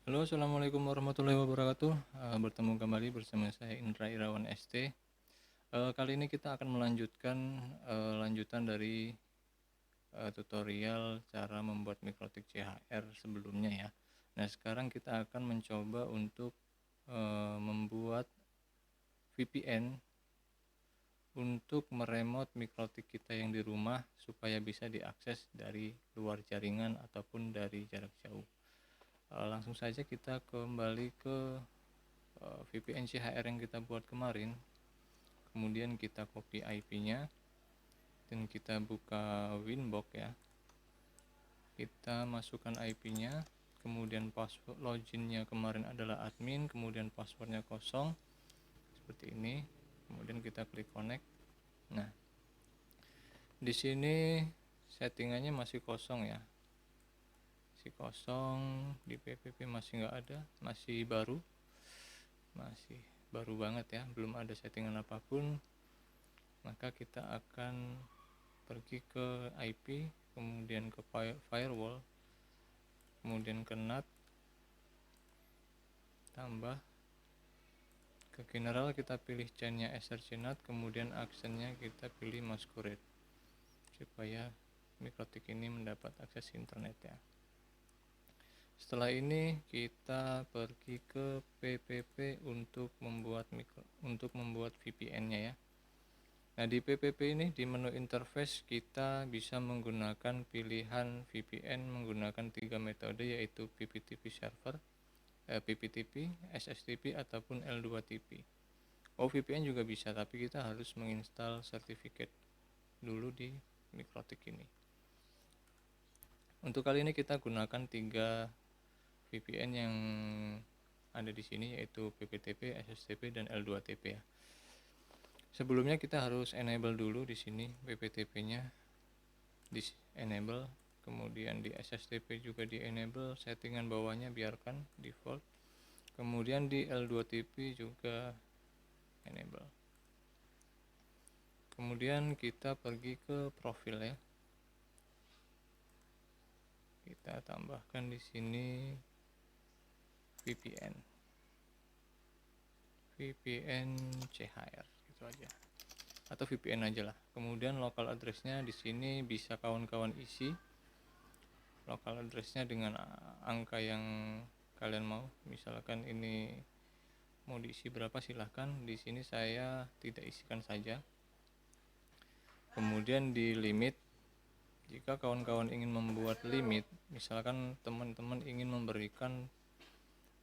Halo, assalamualaikum warahmatullahi wabarakatuh. Bertemu kembali bersama saya Indra Irawan ST. Kali ini kita akan melanjutkan lanjutan dari tutorial cara membuat mikrotik CHR sebelumnya ya. Nah, sekarang kita akan mencoba untuk membuat VPN untuk meremote mikrotik kita yang di rumah supaya bisa diakses dari luar jaringan ataupun dari jarak jauh. Langsung saja kita kembali ke VPN CHR yang kita buat kemarin. Kemudian kita copy IP-nya dan kita buka Winbox ya. Kita masukkan IP-nya, kemudian password loginnya kemarin adalah admin, kemudian passwordnya kosong seperti ini. Kemudian kita klik connect. Nah, di sini settingannya masih kosong ya, masih kosong. Di PPP masih nggak ada, masih baru banget ya, belum ada settingan apapun. Maka kita akan pergi ke IP, kemudian ke firewall, kemudian ke NAT, tambah ke general, kita pilih chainnya src-NAT, kemudian aksennya kita pilih masquerade supaya mikrotik ini mendapat akses internet ya. Setelah ini kita pergi ke PPP untuk membuat VPN-nya ya. Nah, di PPP ini di menu interface kita bisa menggunakan pilihan VPN menggunakan 3 metode, yaitu PPTP server, PPTP, SSTP ataupun L2TP. VPN juga bisa, tapi kita harus menginstal sertifikat dulu di mikrotik ini. Untuk kali ini kita gunakan 3 VPN yang ada di sini, yaitu PPTP, SSTP dan L2TP ya. Sebelumnya kita harus enable dulu di sini PPTP-nya, di enable, kemudian di SSTP juga di enable, settingan bawahnya biarkan default, kemudian di L2TP juga enable. Kemudian kita pergi ke profil ya, kita tambahkan di sini VPN CHR gitu aja, atau VPN aja lah. Kemudian local address-nya di sini bisa kawan-kawan isi local address-nya dengan angka yang kalian mau. Misalkan ini mau diisi berapa, silahkan. Di sini saya tidak isikan saja. Kemudian di limit, jika kawan-kawan ingin membuat limit, misalkan teman-teman ingin memberikan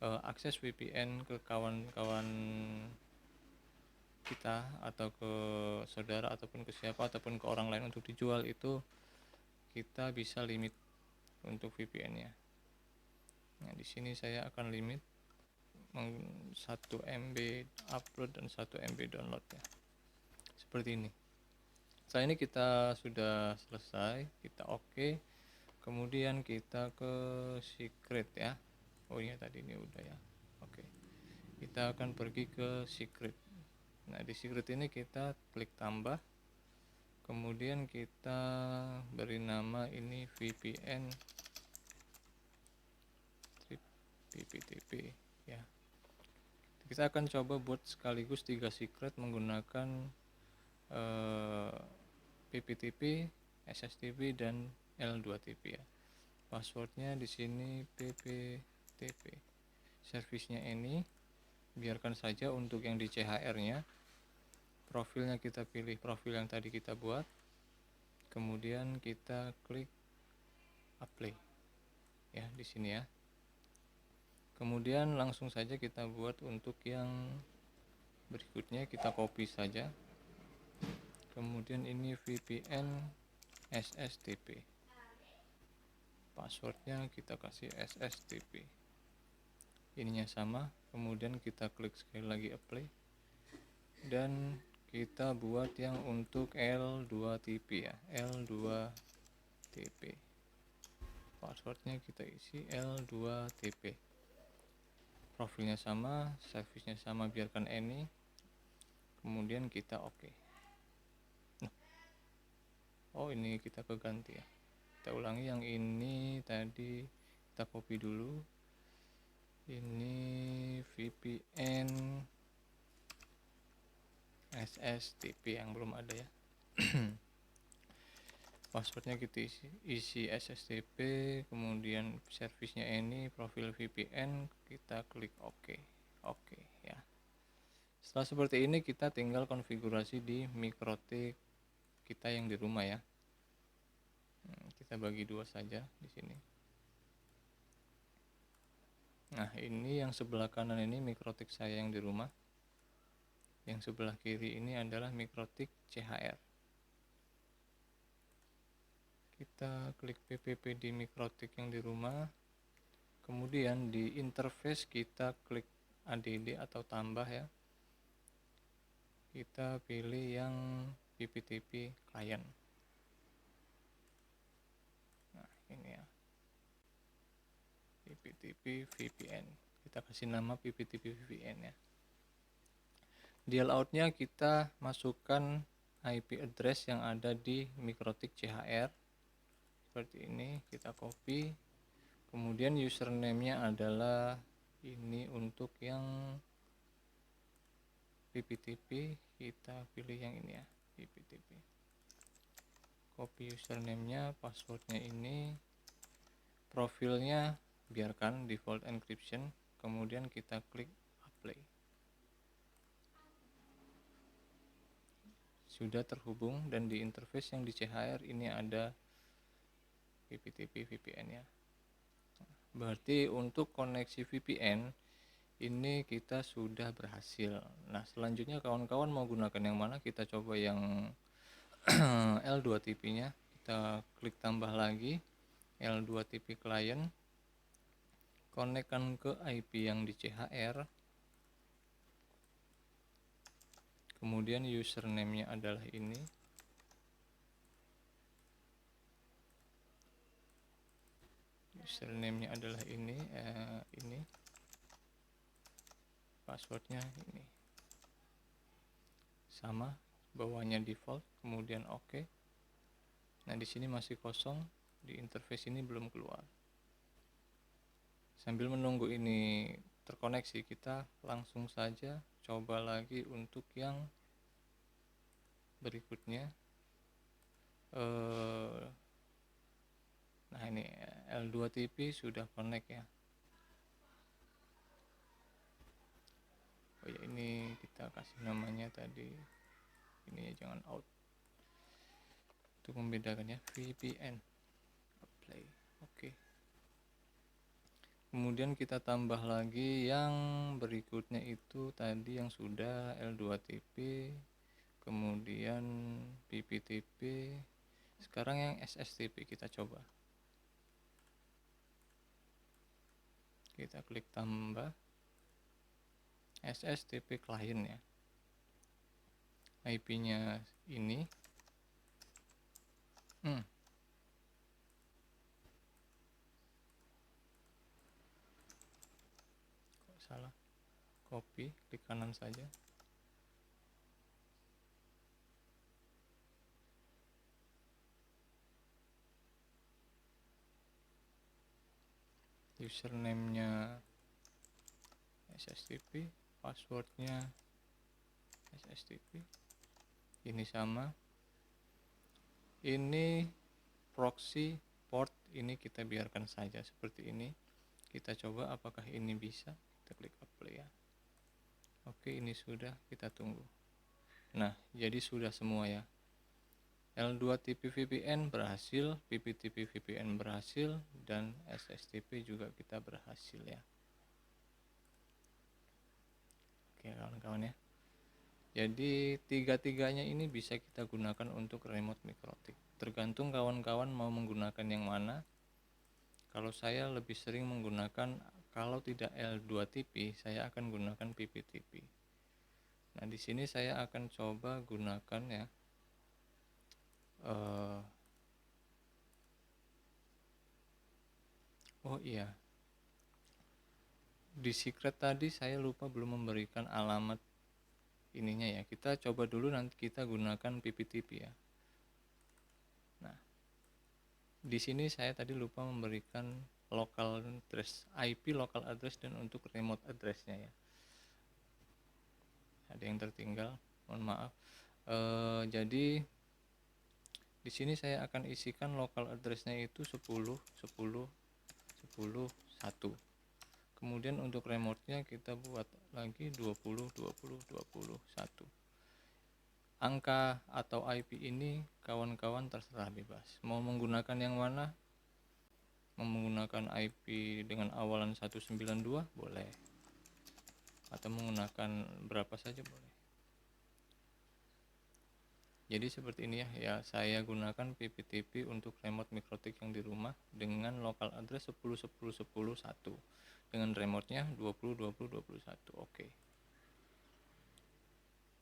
akses VPN ke kawan-kawan kita atau ke saudara ataupun ke siapa ataupun ke orang lain untuk dijual, itu kita bisa limit untuk VPN-nya. Nah, di sini saya akan limit 1 MB upload dan 1 MB download ya. Seperti ini. Setelah ini kita sudah selesai, kita oke. Kemudian kita ke secret ya. Oh iya, tadi ini udah ya. Oke. Kita akan pergi ke secret. Nah, di secret ini kita klik tambah. Kemudian kita beri nama ini VPN PPTP ya. Kita akan coba buat sekaligus 3 secret menggunakan PPTP, SSTP dan L2TP ya. Passwordnya di sini PPTP. Servisnya ini biarkan saja untuk yang di CHR-nya. Profilnya kita pilih profil yang tadi kita buat. Kemudian kita klik apply ya di sini ya. Kemudian langsung saja kita buat untuk yang berikutnya, kita copy saja. Kemudian ini VPN SSTP, passwordnya kita kasih SSTP, ininya sama. Kemudian kita klik sekali lagi apply, dan kita buat yang untuk L2TP ya, L2TP, passwordnya kita isi L2TP, profilnya sama, servisnya sama, biarkan any. Kemudian kita oke. Oh, ini kita keganti ya. Kita ulangi, yang ini tadi kita copy dulu, ini VPN SSTP yang belum ada ya. Passwordnya kita isi SSTP, kemudian servisnya ini, profil VPN, kita klik OK. Oke ya. Setelah seperti ini kita tinggal konfigurasi di MikroTik kita yang di rumah ya. Kita bagi dua saja di sini. Nah, ini yang sebelah kanan ini MikroTik saya yang di rumah. Yang sebelah kiri ini adalah MikroTik CHR. Kita klik PPP di MikroTik yang di rumah. Kemudian di interface kita klik ADD atau tambah ya. Kita pilih yang PPTP client. Nah, ini ya. PPTP VPN. Kita kasih nama PPTP VPN ya. Di layoutnya kita masukkan IP address yang ada di MikroTik CHR. Seperti ini, kita copy. Kemudian username-nya adalah ini untuk yang PPTP, kita pilih yang ini ya, PPTP. Copy username-nya, passwordnya ini, profilnya biarkan default encryption, kemudian kita klik apply. Sudah terhubung dan di interface yang di CHR ini ada PPTP VPN ya. Berarti untuk koneksi VPN ini kita sudah berhasil. Nah, selanjutnya kawan-kawan mau gunakan yang mana? Kita coba yang L2TP-nya. Kita klik tambah lagi L2TP client. Konekkan ke IP yang di CHR. Kemudian username-nya adalah ini. Username-nya adalah ini. Passwordnya ini. Sama, bawahnya default, kemudian OK. Nah, di sini masih kosong, di interface ini belum keluar. Sambil menunggu ini terkoneksi, kita langsung saja coba lagi untuk yang berikutnya. Nah, ini L2TP sudah connect ya. Oh ya, ini kita kasih namanya tadi, ini ya, jangan out, untuk membedakan ya, VPN apply. Oke. Kemudian kita tambah lagi yang berikutnya itu tadi yang sudah L2TP, kemudian PPTP, sekarang yang SSTP kita coba. Kita klik tambah SSTP client ya. IP-nya ini. Kok salah? Copy, klik kanan saja. Username-nya SSTP, passwordnya SSTP. Ini sama. Ini proxy port, ini kita biarkan saja seperti ini. Kita coba apakah ini bisa. Kita klik apply ya. Oke, ini sudah, kita tunggu. Nah, jadi sudah semua ya. L2TP VPN berhasil, PPTP VPN berhasil, dan SSTP juga kita berhasil ya. Oke kawan-kawan ya. Jadi tiga-tiganya ini bisa kita gunakan untuk remote MikroTik. Tergantung kawan-kawan mau menggunakan yang mana. Kalau saya lebih sering menggunakan, kalau tidak L2TP, saya akan gunakan PPTP. Nah, di sini saya akan coba gunakan ya. Oh iya, di secret tadi saya lupa belum memberikan alamat ininya ya. Kita coba dulu, nanti kita gunakan PPTP ya. Nah, di sini saya tadi lupa memberikan local address, IP local address, dan untuk remote addressnya ya. Ada yang tertinggal, mohon maaf. Jadi di sini saya akan isikan local addressnya itu 10 10 10 1. Kemudian untuk remote-nya kita buat lagi 20 20 20 1. Angka atau IP ini kawan-kawan terserah bebas. Mau menggunakan yang mana? Mau menggunakan IP dengan awalan 192 boleh, atau menggunakan berapa saja boleh. Jadi seperti ini ya, saya gunakan PPTP untuk remote mikrotik yang di rumah dengan local address 10 10 10 1 dengan remote-nya 20 20 21. Oke.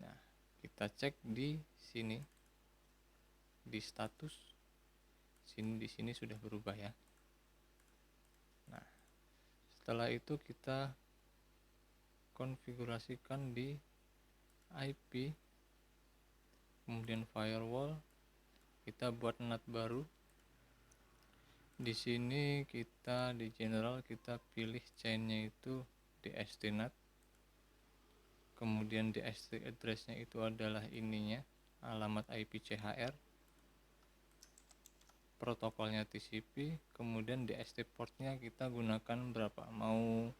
Nah, kita cek di sini di status. Di sini sudah berubah ya. Nah, setelah itu kita konfigurasikan di IP, kemudian firewall, kita buat NAT baru. Di sini kita di general kita pilih chainnya itu DST NAT, kemudian DST addressnya itu adalah ininya, alamat IP CHR, protokolnya TCP, kemudian DST portnya kita gunakan berapa, mau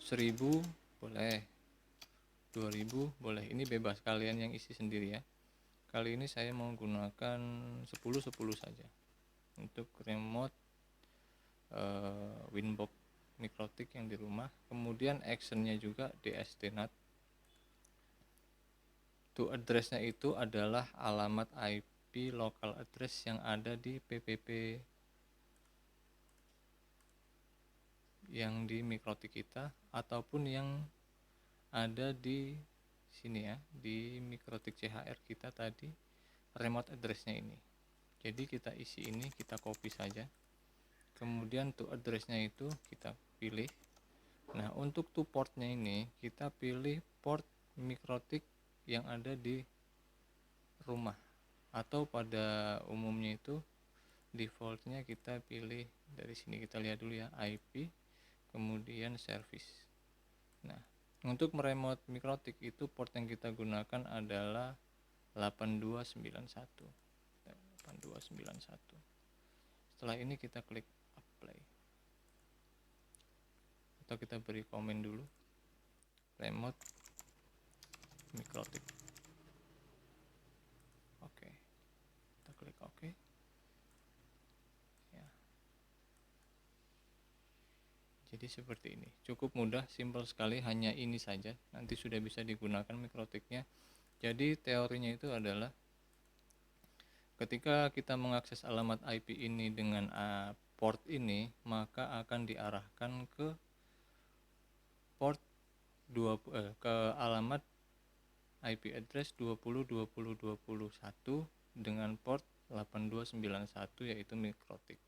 1000 boleh, 2000 boleh, ini bebas kalian yang isi sendiri ya. Kali ini saya mau gunakan 10 10 saja untuk remote Winbox mikrotik yang di rumah. Kemudian actionnya juga DST NAT. To addressnya itu adalah alamat IP local address yang ada di PPP yang di mikrotik kita, ataupun yang ada di sini ya, di mikrotik CHR kita tadi, remote addressnya ini. Jadi kita isi ini, kita copy saja, kemudian to addressnya itu kita pilih. Nah, untuk to portnya ini kita pilih port mikrotik yang ada di rumah, atau pada umumnya itu defaultnya kita pilih dari sini. Kita lihat dulu ya, IP kemudian service. Nah, untuk meremote mikrotik itu port yang kita gunakan adalah 8291. 8291. Setelah ini kita klik apply, atau kita beri komen dulu, remote mikrotik. Oke, kita klik oke ya. Jadi seperti ini, cukup mudah, simple sekali, hanya ini saja nanti sudah bisa digunakan mikrotiknya. Jadi teorinya itu adalah ketika kita mengakses alamat IP ini dengan port ini, maka akan diarahkan ke port ke alamat IP address 20 20 21 dengan port 8291 yaitu mikrotik.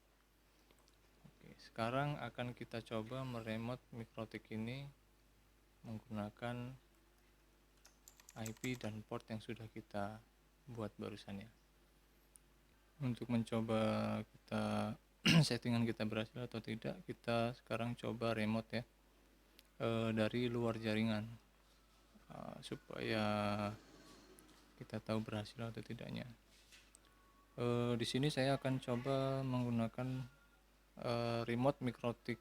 Oke, sekarang akan kita coba meremote mikrotik ini menggunakan IP dan port yang sudah kita buat barusan ya. Untuk mencoba kita settingan kita berhasil atau tidak, kita sekarang coba remote ya, dari luar jaringan, supaya kita tahu berhasil atau tidaknya. Di sini saya akan coba menggunakan remote mikrotik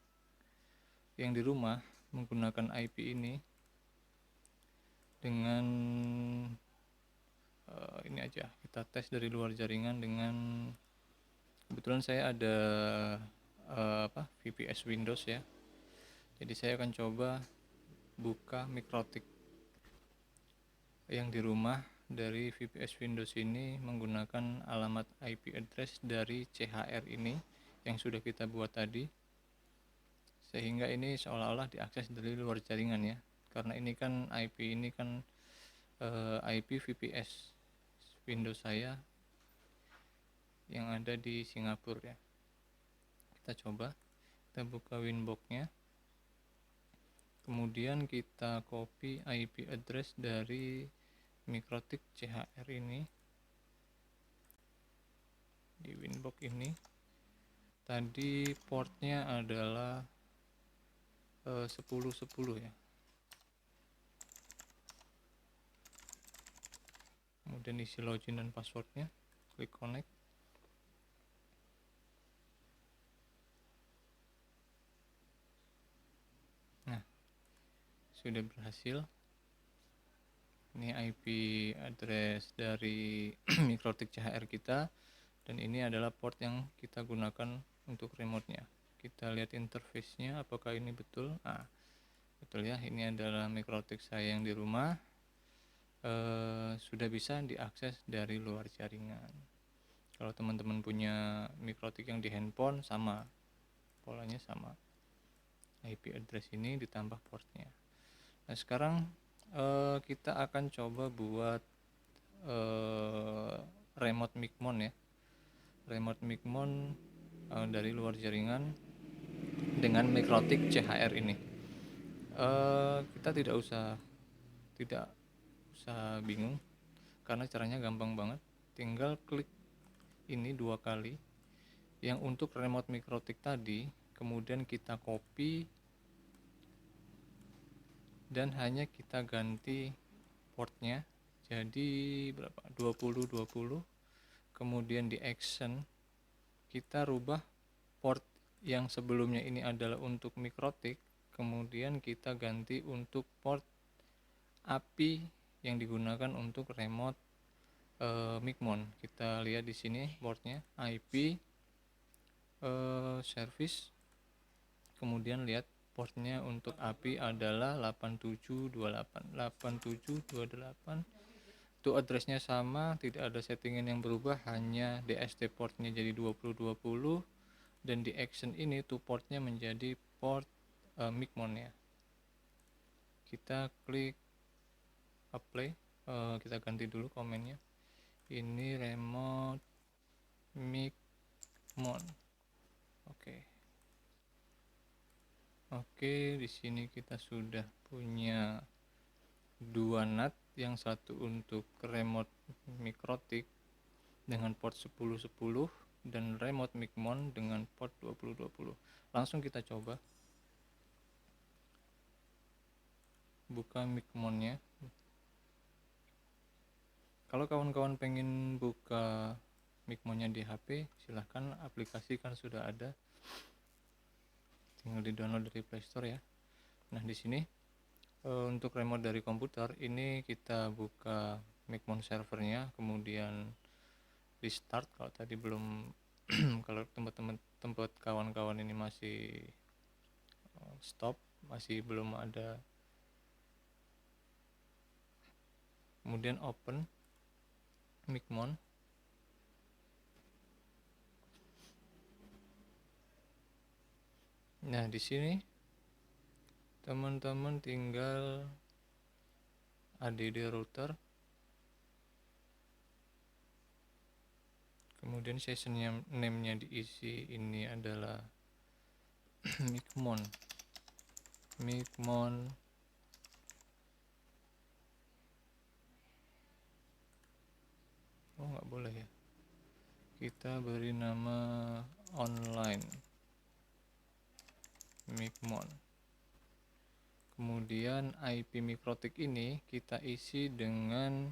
yang di rumah menggunakan IP ini dengan ini aja, kita tes dari luar jaringan dengan, kebetulan saya ada VPS Windows ya. Jadi saya akan coba buka mikrotik yang di rumah dari VPS Windows ini menggunakan alamat IP address dari CHR ini yang sudah kita buat tadi, sehingga ini seolah-olah diakses dari luar jaringan ya, karena ini kan IP ini kan IP VPS Windows saya yang ada di Singapura ya. Kita coba, kita buka Winbox-nya, kemudian kita copy IP address dari mikrotik CHR ini di Winbox ini, Tadi portnya adalah 1010 ya. Kemudian isi login dan passwordnya, klik connect. Nah, sudah berhasil. Ini IP address dari Mikrotik CHR kita, dan ini adalah port yang kita gunakan untuk remote-nya. Kita lihat interface-nya apakah ini betul. Nah, betul ya, ini adalah Mikrotik saya yang di rumah. Sudah bisa diakses dari luar jaringan. Kalau teman-teman punya Mikrotik yang di handphone, sama polanya, sama IP address ini ditambah portnya. Nah, sekarang kita akan coba buat remote Micmon ya, remote Micmon dari luar jaringan dengan Mikrotik CHR ini. Kita tidak usah bingung, karena caranya gampang banget. Tinggal klik ini 2 kali yang untuk remote Mikrotik tadi, kemudian kita copy dan hanya kita ganti portnya jadi berapa, 2020. Kemudian di action kita rubah port yang sebelumnya ini adalah untuk Mikrotik, kemudian kita ganti untuk port API yang digunakan untuk remote Micmon. Kita lihat di sini portnya IP service, kemudian lihat portnya untuk API adalah 8728. Itu addressnya sama, tidak ada settingan yang berubah, hanya DST portnya jadi 2020, dan di action ini tuh portnya menjadi port Micmon ya. Kita klik apply, kita ganti dulu komennya. Ini remote Micmon. Oke, di sini kita sudah punya 2 NAT, yang satu untuk remote Mikrotik dengan port 1010 dan remote Micmon dengan port 2020. Langsung kita coba buka Micmonnya. Kalau kawan-kawan pengen buka Micmonnya di HP, silahkan, aplikasi kan sudah ada, tinggal di download dari Play Store ya. Nah, di sini untuk remote dari komputer ini kita buka Micmon servernya, kemudian restart kalau tadi belum kalau tempat kawan-kawan ini masih stop, masih belum ada, kemudian open Micmon. Nah, di sini teman-teman tinggal add router, kemudian session name-nya diisi, ini adalah Micmon oh nggak boleh ya, kita beri nama online Micmon. Kemudian IP Mikrotik ini kita isi dengan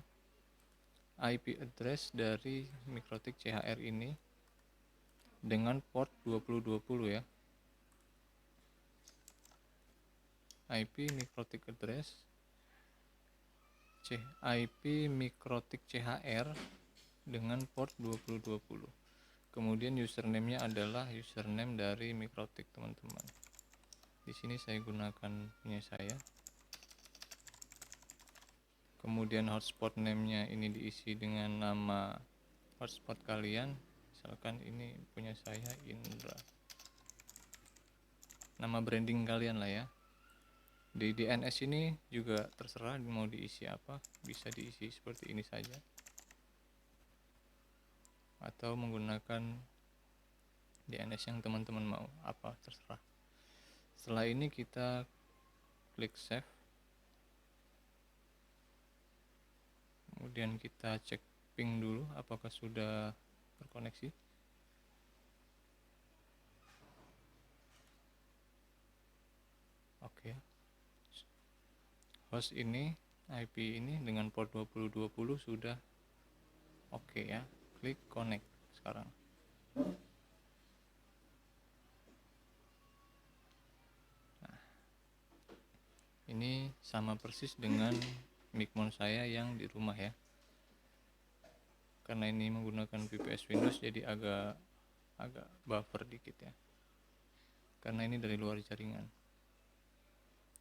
IP address dari Mikrotik CHR ini dengan port 2020 ya. IP Mikrotik address IP Mikrotik CHR dengan port 2020. Kemudian username-nya adalah username dari Mikrotik, teman-teman. Di sini saya gunakan punya saya. Kemudian hotspot name-nya ini diisi dengan nama hotspot kalian. Misalkan ini punya saya Indra. Nama branding kalian lah ya. Di DNS ini juga terserah mau diisi apa, bisa diisi seperti ini saja, atau menggunakan DNS yang teman-teman mau, apa terserah. Setelah ini kita klik save, kemudian kita cek ping dulu apakah sudah terkoneksi. host ini, IP ini dengan port 2020 sudah oke ya. Klik connect sekarang. Nah, ini sama persis dengan micmon saya yang di rumah ya. Karena ini menggunakan VPS Windows jadi agak buffer dikit ya. Karena ini dari luar jaringan.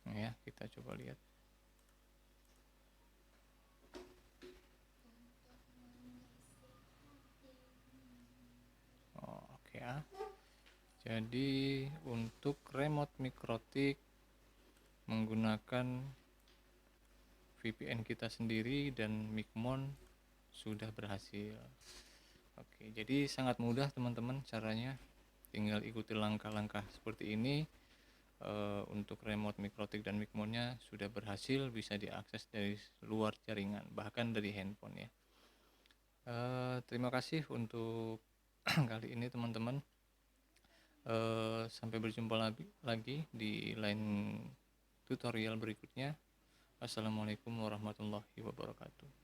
Nah ya, kita coba lihat. Oh, oke ya. Jadi untuk remote mikrotik menggunakan VPN kita sendiri dan micmon sudah berhasil. Oke, jadi sangat mudah teman-teman caranya. Tinggal ikuti langkah-langkah seperti ini. Untuk remote mikrotik dan micmonnya sudah berhasil, bisa diakses dari luar jaringan, bahkan dari handphone ya. Terima kasih untuk kali ini teman-teman. Sampai berjumpa lagi di lain tutorial berikutnya. Assalamualaikum warahmatullahi wabarakatuh.